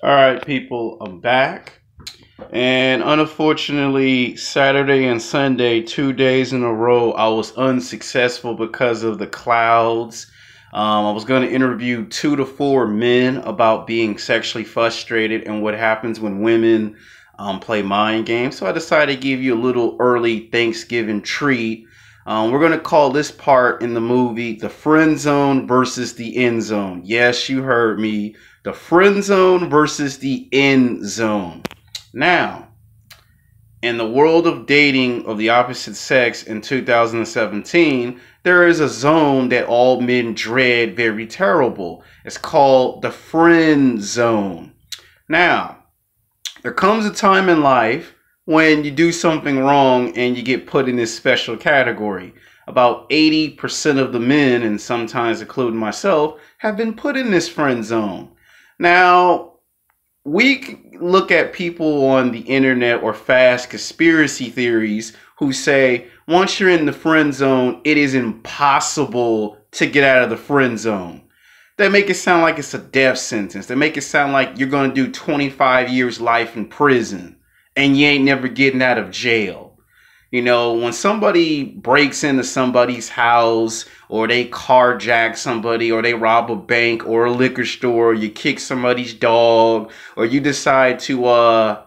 All right, people, I'm back. And unfortunately, Saturday and Sunday, 2 days in a row, I was unsuccessful because of the clouds. I was going to interview 2 to 4 men about being sexually frustrated and what happens when women play mind games. So I decided to give you a little early Thanksgiving treat. We're going to call this part in the movie the friend zone versus the end zone. Yes, you heard me. The friend zone versus the end zone. Now, in the world of dating of the opposite sex in 2017, there is a zone that all men dread very terrible. It's called the friend zone. Now, there comes a time in life when you do something wrong and you get put in this special category. About 80% of the men, and sometimes including myself, have been put in this friend zone. Now, we look at people on the internet or fast conspiracy theories who say once you're in the friend zone, it is impossible to get out of the friend zone. They make it sound like it's a death sentence. They make it sound like you're going to do 25 years life in prison and you ain't never getting out of jail. You know, when somebody breaks into somebody's house or they carjack somebody or they rob a bank or a liquor store, or you kick somebody's dog, or you decide to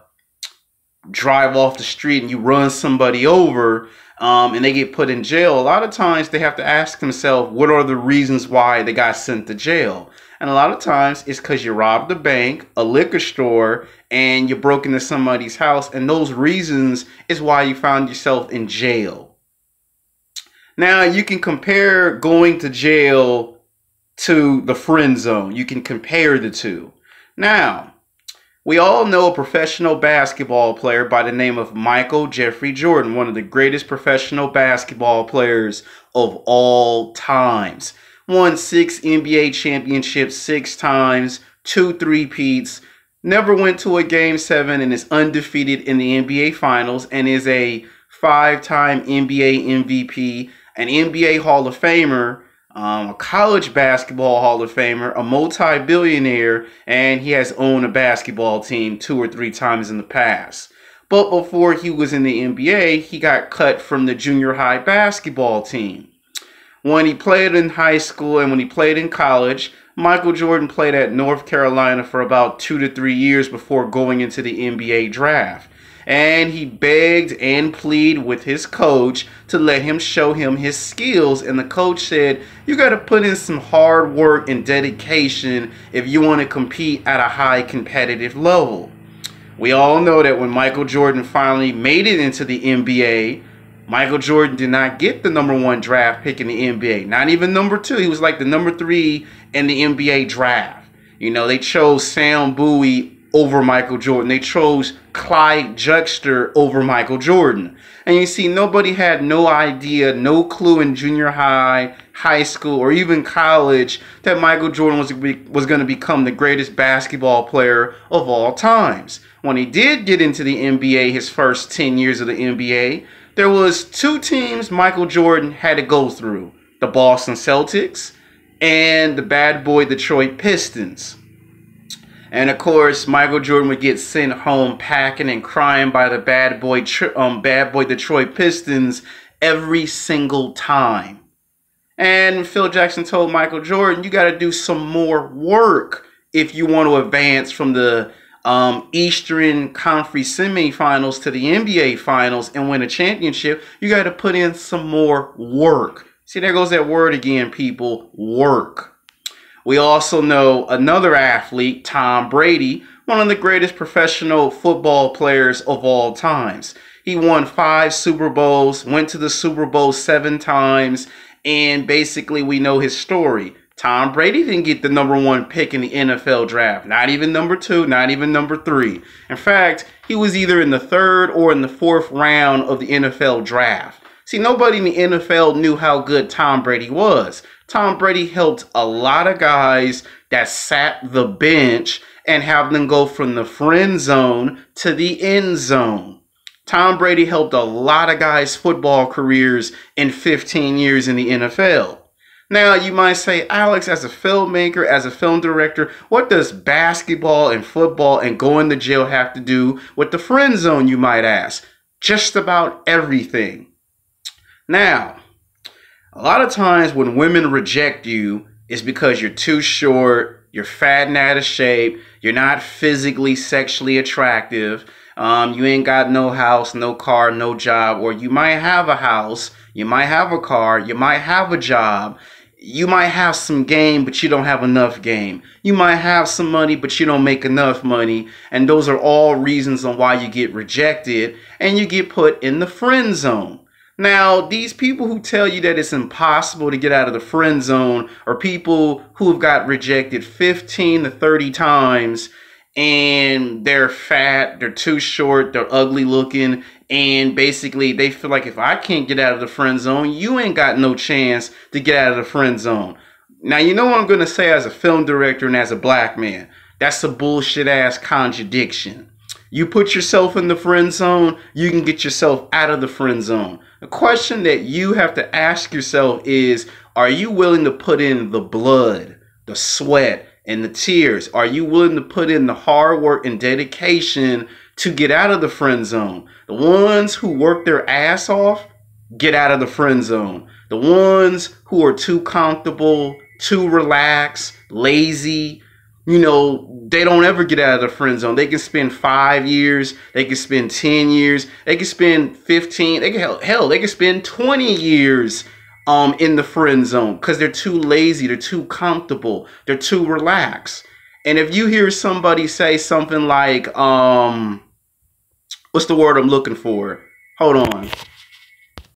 drive off the street and you run somebody over and they get put in jail, a lot of times they have to ask themselves, what are the reasons why they got sent to jail? And a lot of times it's because you robbed a bank, a liquor store, and you broke into somebody's house. And those reasons is why you found yourself in jail. Now, you can compare going to jail to the friend zone. You can compare the two. Now, we all know a professional basketball player by the name of Michael Jeffrey Jordan, one of the greatest professional basketball players of all times. Won 6 NBA championships 6 times, 2 three-peats, never went to a Game 7 and is undefeated in the NBA Finals and is a 5-time NBA MVP, an NBA Hall of Famer, a college basketball Hall of Famer, a multi-billionaire, and he has owned a basketball team 2 or 3 times in the past. But before he was in the NBA, he got cut from the junior high basketball team. When he played in high school and when he played in college, Michael Jordan played at North Carolina for about 2 to 3 years before going into the NBA draft. And he begged and pleaded with his coach to let him show him his skills. And the coach said, you got to put in some hard work and dedication if you want to compete at a high competitive level. We all know that when Michael Jordan finally made it into the NBA, Michael Jordan did not get the #1 draft pick in the NBA. Not even #2. He was like the #3 in the NBA draft. You know, they chose Sam Bowie over Michael Jordan. They chose Clyde Drexler over Michael Jordan. And you see, nobody had no idea, no clue in junior high, high school, or even college that Michael Jordan was going to become the greatest basketball player of all times. When he did get into the NBA, his first 10 years of the NBA, there was 2 teams Michael Jordan had to go through. The Boston Celtics and the bad boy Detroit Pistons. And of course, Michael Jordan would get sent home packing and crying by the bad boy Detroit Pistons every single time. And Phil Jackson told Michael Jordan, you got to do some more work if you want to advance from the Eastern Conference semifinals to the NBA Finals and win a championship. You got to put in some more work. See, there goes that word again, people, work. We also know another athlete, Tom Brady, one of the greatest professional football players of all times. He won 5 Super Bowls, went to the Super Bowl 7 times, and basically we know his story. Tom Brady didn't get the #1 pick in the NFL draft. Not even #2, not even #3. In fact, he was either in the 3rd or in the 4th round of the NFL draft. See, nobody in the NFL knew how good Tom Brady was. Tom Brady helped a lot of guys that sat the bench and have them go from the friend zone to the end zone. Tom Brady helped a lot of guys' football careers in 15 years in the NFL. Now, you might say, Alex, as a filmmaker, as a film director, what does basketball and football and going to jail have to do with the friend zone, you might ask? Just about everything. Now, a lot of times when women reject you, it's because you're too short, you're fat and out of shape, you're not physically, sexually attractive, you ain't got no house, no car, no job, or you might have a house, you might have a car, you might have a job, you might have some game, but you don't have enough game. You might have some money, but you don't make enough money, and those are all reasons on why you get rejected and you get put in the friend zone. Now, these people who tell you that it's impossible to get out of the friend zone are people who have got rejected 15 to 30 times, and they're fat, they're too short, they're ugly looking, and basically they feel like if I can't get out of the friend zone, you ain't got no chance to get out of the friend zone. Now, you know what I'm going to say as a film director and as a black man? That's a bullshit ass contradiction. You put yourself in the friend zone, you can get yourself out of the friend zone. The question that you have to ask yourself is, are you willing to put in the blood, the sweat, and the tears? Are you willing to put in the hard work and dedication to get out of the friend zone? The ones who work their ass off, get out of the friend zone. The ones who are too comfortable, too relaxed, lazy, you know, they don't ever get out of the friend zone. They can spend 5 years, they can spend 10 years, they can spend 15, they can hell, they can spend 20 years in the friend zone because they're too lazy, they're too comfortable, they're too relaxed. And if you hear somebody say something like, what's the word I'm looking for? Hold on.